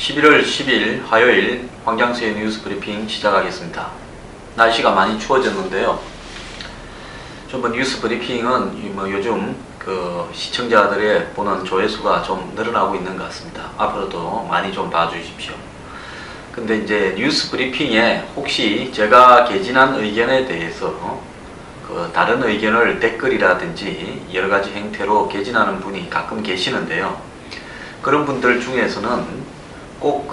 11월 10일 화요일 황장수의 뉴스 브리핑 시작하겠습니다. 날씨가 많이 추워졌는데요. 좀 뉴스 브리핑은 요즘 시청자들의 보는 조회수가 좀 늘어나고 있는 것 같습니다. 앞으로도 많이 좀 봐주십시오. 근데 이제 뉴스 브리핑에 혹시 제가 개진한 의견에 대해서 다른 의견을 댓글이라든지 여러가지 형태로 개진하는 분이 가끔 계시는데요. 그런 분들 중에서는 꼭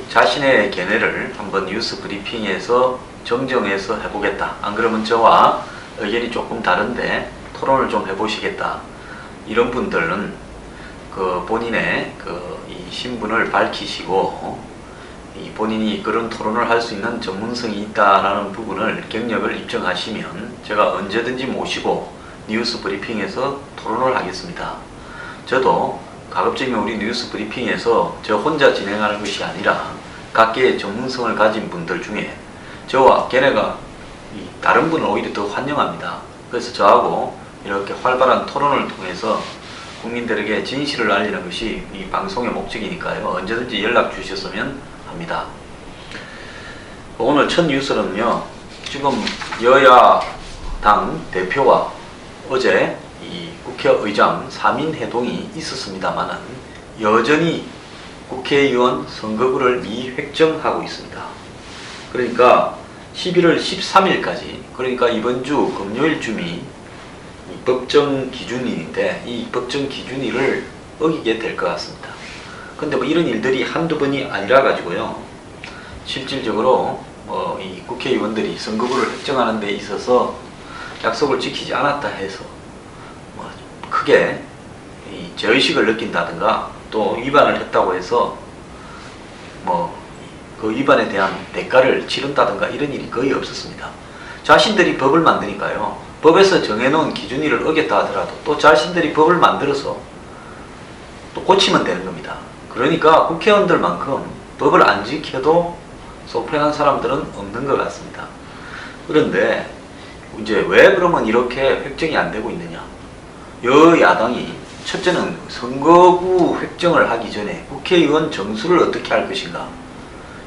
자신의 견해를 한번 뉴스 브리핑에서 정정해서 해보겠다. 안 그러면 저와 의견이 조금 다른데 토론을 좀 해보시겠다. 이런 분들은 본인의 이 신분을 밝히시고 본인이 그런 토론을 할 수 있는 전문성이 있다라는 부분을 경력을 입증하시면 제가 언제든지 모시고 뉴스 브리핑에서 토론을 하겠습니다. 저도 가급적이면 우리 뉴스 브리핑에서 저 혼자 진행하는 것이 아니라 각계의 전문성을 가진 분들 중에 저와 걔네가 다른 분을 오히려 더 환영합니다. 그래서 저하고 이렇게 활발한 토론을 통해서 국민들에게 진실을 알리는 것이 이 방송의 목적이니까요. 언제든지 연락 주셨으면 합니다. 오늘 첫 뉴스는요. 지금 여야당 대표와 어제 이 국회의장 3인 회동이 있었습니다만은 여전히 국회의원 선거구를 미획정하고 있습니다. 그러니까 11월 13일까지 그러니까 이번 주 금요일쯤이 법정 기준일인데 이 법정 기준일을 어기게 될 것 같습니다. 근데 이런 일들이 한두 번이 아니라 가지고요. 실질적으로 이 국회의원들이 선거구를 획정하는 데 있어서 약속을 지키지 않았다 해서 크게 죄의식을 느낀다든가 또 위반을 했다고 해서 그 위반에 대한 대가를 치른다든가 이런 일이 거의 없었습니다. 자신들이 법을 만드니까요. 법에서 정해놓은 기준일을 어겼다 하더라도 또 자신들이 법을 만들어서 또 고치면 되는 겁니다. 그러니까 국회의원들만큼 법을 안 지켜도 속편한 사람들은 없는 것 같습니다. 그런데 이제 왜 그러면 이렇게 획정이 안 되고 있느냐? 여야당이 첫째는 선거구 획정을 하기 전에 국회의원 정수를 어떻게 할 것인가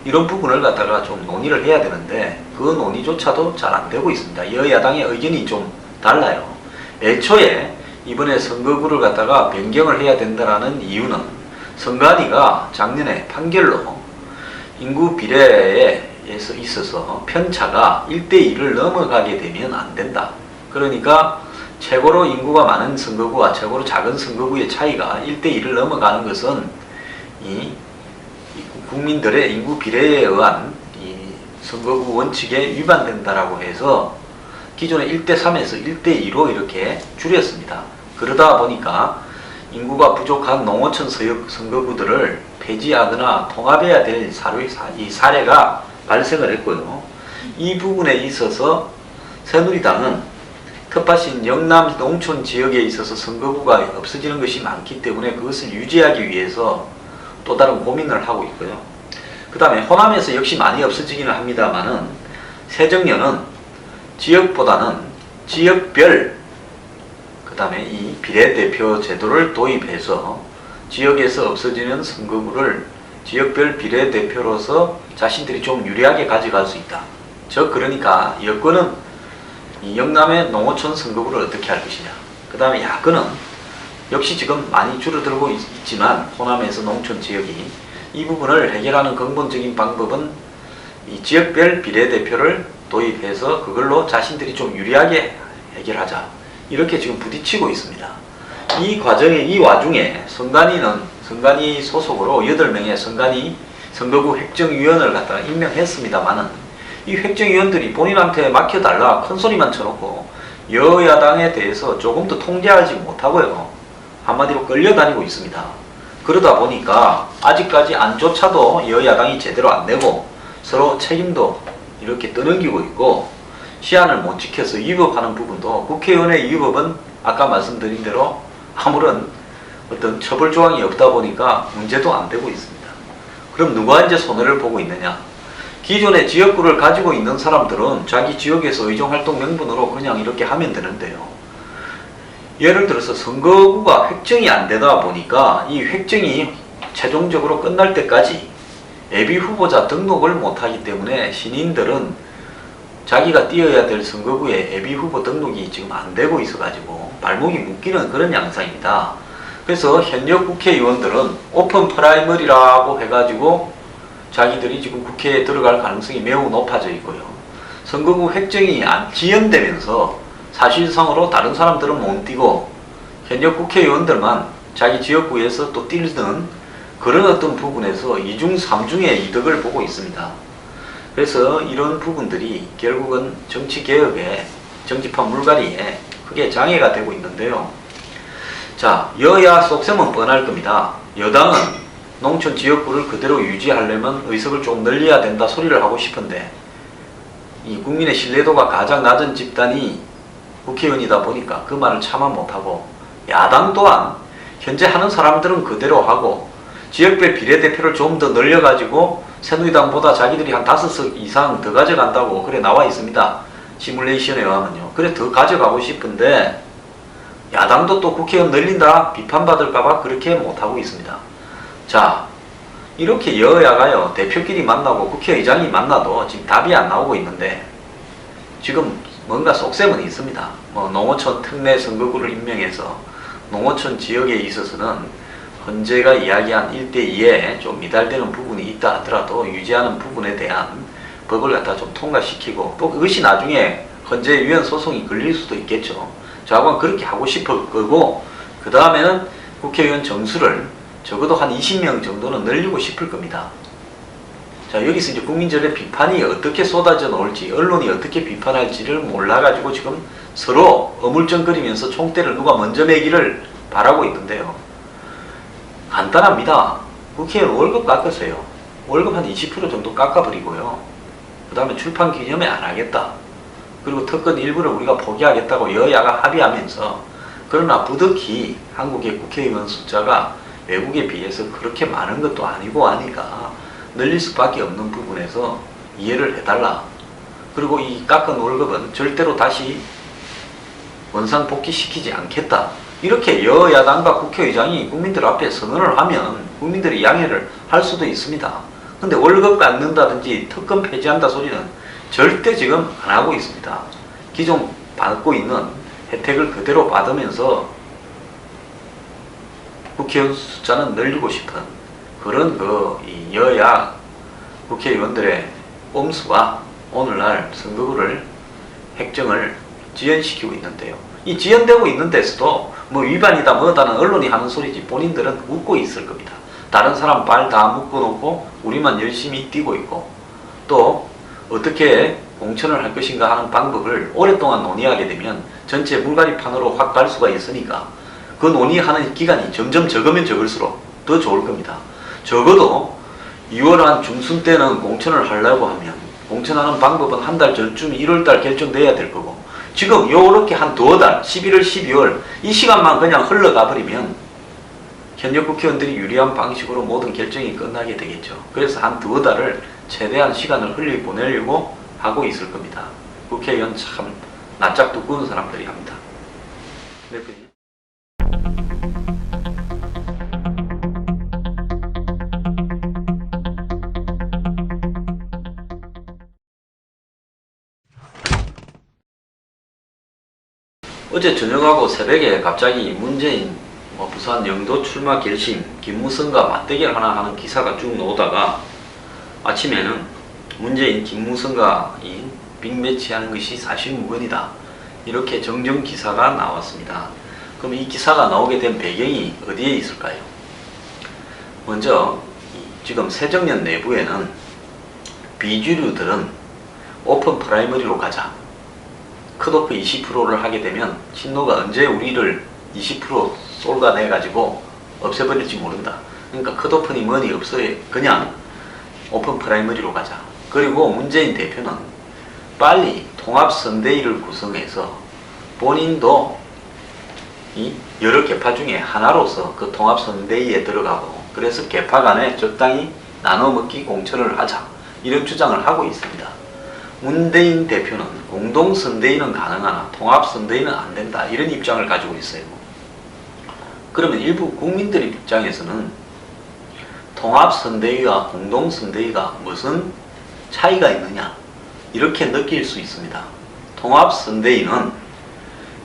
이런 부분을 갖다가 좀 논의를 해야 되는데 그 논의조차도 잘 안 되고 있습니다. 여야당의 의견이 좀 달라요. 애초에 이번에 선거구를 갖다가 변경을 해야 된다라는 이유는 선관위가 작년에 판결로 인구 비례에 있어서 편차가 1대2를 넘어가게 되면 안 된다. 그러니까 최고로 인구가 많은 선거구와 최고로 작은 선거구의 차이가 1대2를 넘어가는 것은 이 국민들의 인구 비례에 의한 이 선거구 원칙에 위반된다라고 해서 기존의 1대3에서 1대2로 이렇게 줄였습니다. 그러다 보니까 인구가 부족한 농어촌 선거구들을 폐지하거나 통합해야 될 이 사례가 발생을 했고요. 이 부분에 있어서 새누리당은 텃밭인 영남 농촌 지역에 있어서 선거구가 없어지는 것이 많기 때문에 그것을 유지하기 위해서 또 다른 고민을 하고 있고요. 그 다음에 호남에서 역시 많이 없어지기는 합니다만은 새정년은 지역보다는 지역별 그 다음에 이 비례대표 제도를 도입해서 지역에서 없어지는 선거구를 지역별 비례대표로서 자신들이 좀 유리하게 가져갈 수 있다. 즉 그러니까 여권은 이 영남의 농어촌 선거구를 어떻게 할 것이냐. 그 다음에 야권은 역시 지금 많이 줄어들고 있지만 호남에서 농촌 지역이 이 부분을 해결하는 근본적인 방법은 이 지역별 비례대표를 도입해서 그걸로 자신들이 좀 유리하게 해결하자. 이렇게 지금 부딪히고 있습니다. 이 와중에 선관위 소속으로 8명의 선거구 획정위원을 갖다가 임명했습니다만은 이 획정위원들이 본인한테 맡겨달라 큰 소리만 쳐놓고 여야당에 대해서 조금 더 통제하지 못하고요. 한마디로 끌려다니고 있습니다. 그러다 보니까 아직까지 안조차도 여야당이 제대로 안 내고 서로 책임도 이렇게 떠넘기고 있고 시한을 못 지켜서 위법하는 부분도 국회의원의 위법은 아까 말씀드린 대로 아무런 어떤 처벌 조항이 없다 보니까 문제도 안 되고 있습니다. 그럼 누가 이제 손해를 보고 있느냐? 기존의 지역구를 가지고 있는 사람들은 자기 지역에서 의정활동 명분으로 그냥 이렇게 하면 되는데요. 예를 들어서 선거구가 획정이 안 되다 보니까 이 획정이 최종적으로 끝날 때까지 예비후보자 등록을 못하기 때문에 신인들은 자기가 뛰어야 될 선거구에 예비후보 등록이 지금 안 되고 있어가지고 발목이 묶이는 그런 양상입니다. 그래서 현역 국회의원들은 오픈 프라이머리라고 해가지고 자기들이 지금 국회에 들어갈 가능성이 매우 높아져 있고요. 선거구 획정이 지연되면서 사실상으로 다른 사람들은 못 뛰고 현역 국회의원들만 자기 지역구에서 또 뛰는 그런 어떤 부분에서 이중 삼중의 이득을 보고 있습니다. 그래서 이런 부분들이 결국은 정치개혁에 정치판 물갈이에 크게 장애가 되고 있는데요. 자, 여야 속셈은 뻔할 겁니다. 여당은 농촌 지역구를 그대로 유지하려면 의석을 좀 늘려야 된다 소리를 하고 싶은데 이 국민의 신뢰도가 가장 낮은 집단이 국회의원이다 보니까 그 말을 참아 못하고, 야당 또한 현재 하는 사람들은 그대로 하고 지역별 비례대표를 좀 더 늘려가지고 새누리당보다 자기들이 한 5석 이상 더 가져간다고 그래 나와 있습니다. 시뮬레이션에 의하면요. 그래 더 가져가고 싶은데 야당도 또 국회의원 늘린다 비판받을까봐 그렇게 못하고 있습니다. 자, 이렇게 여야가요 대표끼리 만나고 국회의장이 만나도 지금 답이 안 나오고 있는데 지금 뭔가 속셈은 있습니다. 뭐 농어촌 특례 선거구를 임명해서 농어촌 지역에 있어서는 헌재가 이야기한 1대2에 좀 미달되는 부분이 있다 하더라도 유지하는 부분에 대한 법을 갖다 좀 통과시키고, 또 그것이 나중에 헌재 위헌 소송이 걸릴 수도 있겠죠. 자관 그렇게 하고 싶을 거고, 그 다음에는 국회의원 정수를 적어도 한 20명 정도는 늘리고 싶을 겁니다. 자, 여기서 이제 국민들의 비판이 어떻게 쏟아져 나올지, 언론이 어떻게 비판할지를 몰라가지고 지금 서로 어물쩡거리면서 총대를 누가 먼저 매기를 바라고 있는데요. 간단합니다. 국회의원 월급 깎으세요. 월급 한 20% 정도 깎아버리고요. 그 다음에 출판 기념회 안 하겠다. 그리고 특권 일부를 우리가 포기하겠다고 여야가 합의하면서, 그러나 부득이 한국의 국회의원 숫자가 외국에 비해서 그렇게 많은 것도 아니고 하니까 늘릴 수밖에 없는 부분에서 이해를 해달라. 그리고 이 깎은 월급은 절대로 다시 원상 복귀시키지 않겠다. 이렇게 여야당과 국회의장이 국민들 앞에 선언을 하면 국민들이 양해를 할 수도 있습니다. 근데 월급 깎는다든지 특권 폐지한다 소리는 절대 지금 안 하고 있습니다. 기존 받고 있는 혜택을 그대로 받으면서 국회의원 숫자는 늘리고 싶은 그런 이 여야 국회의원들의 꼼수가 오늘날 선거구를 획정을 지연시키고 있는데요. 이 지연되고 있는 데서도 뭐 위반이다 뭐다는 언론이 하는 소리지 본인들은 웃고 있을 겁니다. 다른 사람 발 다 묶어놓고 우리만 열심히 뛰고 있고, 또 어떻게 공천을 할 것인가 하는 방법을 오랫동안 논의하게 되면 전체 물갈이판으로 확 갈 수가 있으니까 그 논의하는 기간이 점점 적으면 적을수록 더 좋을 겁니다. 적어도 2월 한 중순 때는 공천을 하려고 하면 공천하는 방법은 한 달 전쯤 1월달 결정돼야 될 거고, 지금 요렇게 한 두어 달 11월 12월 이 시간만 그냥 흘러가 버리면 현역 국회의원들이 유리한 방식으로 모든 결정이 끝나게 되겠죠. 그래서 한 두어 달을 최대한 시간을 흘리 보내려고 하고 있을 겁니다. 국회의원 참 낯짝 두꺼운 사람들이 합니다. 어제 저녁하고 새벽에 갑자기 문재인 부산 영도 출마 결심 김무성과 맞대결 하나 하는 기사가 쭉 나오다가 아침에는 문재인 김무성과 빅매치 하는 것이 사실무근이다, 이렇게 정정 기사가 나왔습니다. 그럼 이 기사가 나오게 된 배경이 어디에 있을까요? 먼저 지금 새정년 내부에는 비주류들은 오픈 프라이머리로 가자, 컷오프 20%를 하게 되면 신노가 언제 우리를 20% 쏠가내가지고 없애버릴지 모른다. 그러니까 컷오프니 뭐니 없어요. 그냥 오픈 프라이머리로 가자. 그리고 문재인 대표는 빨리 통합선대위를 구성해서 본인도 이 여러 계파 중에 하나로서 그 통합선대위에 들어가고, 그래서 계파 간에 적당히 나눠먹기 공천을 하자, 이런 주장을 하고 있습니다. 문재인 대표는 공동선대위는 가능하나 통합선대위는 안 된다, 이런 입장을 가지고 있어요. 그러면 일부 국민들 입장에서는 통합선대위와 공동선대위가 무슨 차이가 있느냐 이렇게 느낄 수 있습니다. 통합선대위는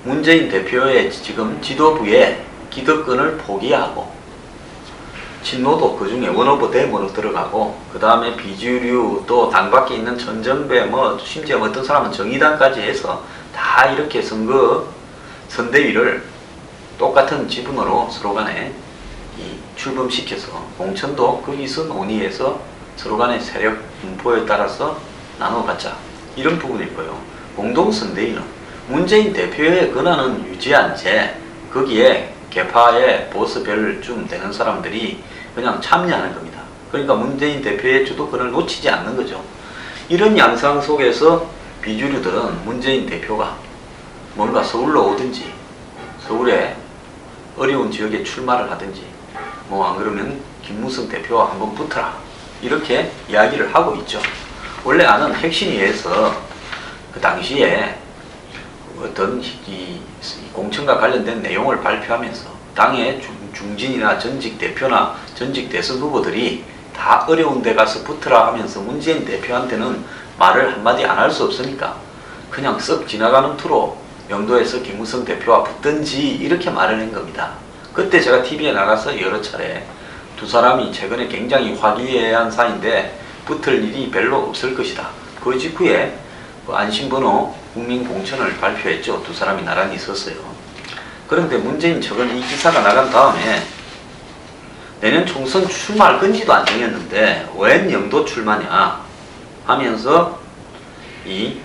문재인 대표의 지금 지도부의 기득권을 포기하고 친노도 그 중에 원오브 데모로 들어가고 그 다음에 비주류 또 당 밖에 있는 전정배 뭐 심지어 어떤 사람은 정의당까지 해서 다 이렇게 선거 선대위를 똑같은 지분으로 서로 간에 출범시켜서 공천도 거기서 논의해서 서로 간의 세력 분포에 따라서 나눠갖자 이런 부분이고요. 공동선대위는 문재인 대표의 권한은 유지한 채 거기에 개파의 보스별쯤 되는 사람들이 그냥 참여하는 겁니다. 그러니까 문재인 대표의 주도권을 놓치지 않는 거죠. 이런 양상 속에서 비주류들은 문재인 대표가 뭔가 서울로 오든지 서울에 어려운 지역에 출마를 하든지 뭐 안 그러면 김무성 대표와 한번 붙어라 이렇게 이야기를 하고 있죠. 원래 아는 혁신위에서 그 당시에 어떤 이 공천과 관련된 내용을 발표하면서 당의 중진이나 전직 대표나 전직 대선 후보들이 다 어려운 데 가서 붙으라 하면서 문재인 대표한테는 말을 한마디 안 할 수 없으니까 그냥 썩 지나가는 투로 영도에서 김무성 대표와 붙든지 이렇게 말을 한 겁니다. 그때 제가 TV에 나가서 여러 차례 두 사람이 최근에 굉장히 화기애애한 사이인데 붙을 일이 별로 없을 것이다. 그 직후에 안심번호 국민공천을 발표했죠. 두 사람이 나란히 섰어요. 그런데 문재인 측은 이 기사가 나간 다음에 내년 총선 출마할 건지도 안 정했는데 웬 영도 출마냐 하면서 이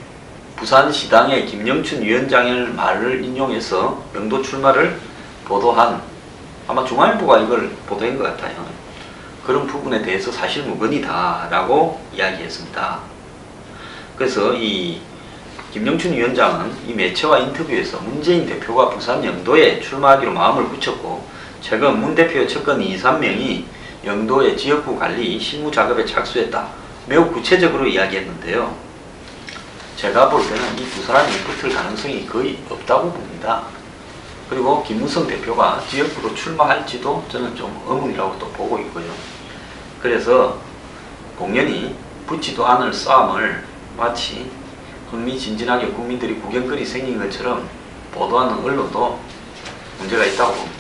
부산시당의 김영춘 위원장의 말을 인용해서 영도 출마를 보도한 아마 중앙일보가 이걸 보도한 것 같아요. 그런 부분에 대해서 사실 무근이다 라고 이야기했습니다. 그래서 이 김영춘 위원장은 이 매체와 인터뷰에서 문재인 대표가 부산 영도에 출마하기로 마음을 굳혔고 최근 문 대표의 측근 2, 3명이 영도의 지역구 관리 실무 작업에 착수했다. 매우 구체적으로 이야기했는데요. 제가 볼 때는 이 두 사람이 붙을 가능성이 거의 없다고 봅니다. 그리고 김무성 대표가 지역구로 출마할지도 저는 좀 의문이라고 또 보고 있고요. 그래서 공연히 붙지도 않을 싸움을 마치 흥미진진하게 국민들이 구경거리 생긴 것처럼 보도하는 언론도 문제가 있다고 봅니다.